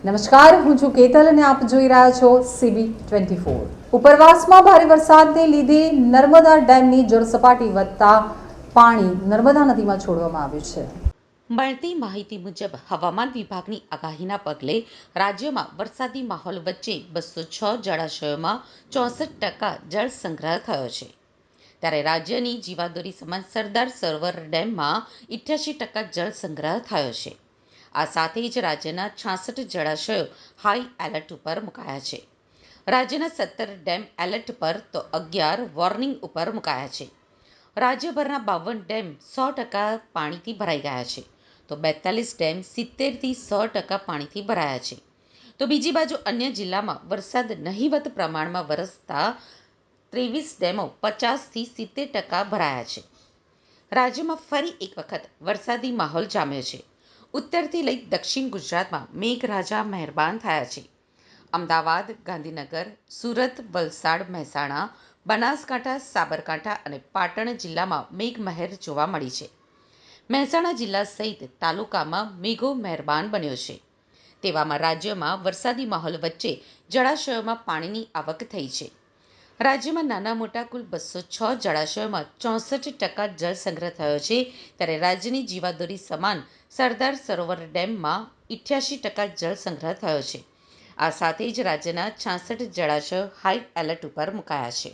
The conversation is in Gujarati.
નમસ્કાર, હું છું કેતલ અને આપ જોઈ રહ્યા છો CB24। ઉપરવાસમાં ભારે વરસાદને લીધે નર્મદા ડેમની જળસપાટી વધતા પાણી નર્મદા નદીમાં છોડવામાં આવ્યું છે। મળતી માહિતી મુજબ હવામાન વિભાગની આગાહીના પગલે રાજ્યમાં વરસાદી માહોલ વચ્ચે 206 જળાશયોમાં 64% જળ સંગ્રહ થયો છે, ત્યારે રાજ્યની જીવાદોરી સમાન સરદાર સરોવર ડેમમાં 88% જળ સંગ્રહ થયો છે। આ સાથે જ રાજ્યના 66 જળાશયો હાઈ એલર્ટ ઉપર મુકાયા છે। રાજ્યના 17 ડેમ એલર્ટ પર તો 11 વોર્નિંગ ઉપર મુકાયા છે। રાજ્યભરના 52 ડેમ 100% પાણીથી ભરાઈ ગયા છે, તો 42 ડેમ 70થી 100% પાણીથી ભરાયા છે। તો બીજી બાજુ અન્ય જિલ્લામાં વરસાદ નહિવત પ્રમાણમાં વરસતા 23 ડેમો 50થી 70% ભરાયા છે। રાજ્યમાં ફરી એક વખત વરસાદી માહોલ જામ્યો છે। ઉત્તરથી લઈ દક્ષિણ ગુજરાતમાં મેઘરાજા મહેરબાન થયા છે। અમદાવાદ, ગાંધીનગર, સુરત, વલસાડ, મહેસાણા, બનાસકાંઠા, સાબરકાંઠા અને પાટણ જિલ્લામાં મેઘમહેર જોવા મળી છે। મહેસાણા જિલ્લા સહિત તાલુકામાં મેઘો મહેરબાન બન્યો છે। તેવામાં રાજ્યમાં વરસાદી માહોલ વચ્ચે જળાશયોમાં પાણીની આવક થઈ છે। રાજ્યમાં નાના મોટા કુલ 206 જળાશયોમાં 64% જળ સંગ્રહ થયો છે, ત્યારે રાજ્યની જીવાદોરી સમાન સરદાર સરોવર ડેમમાં 88% જળ સંગ્રહ થયો છે। આ સાથે જ રાજ્યના 66 જળાશયો હાઈ એલર્ટ ઉપર મુકાયા છે।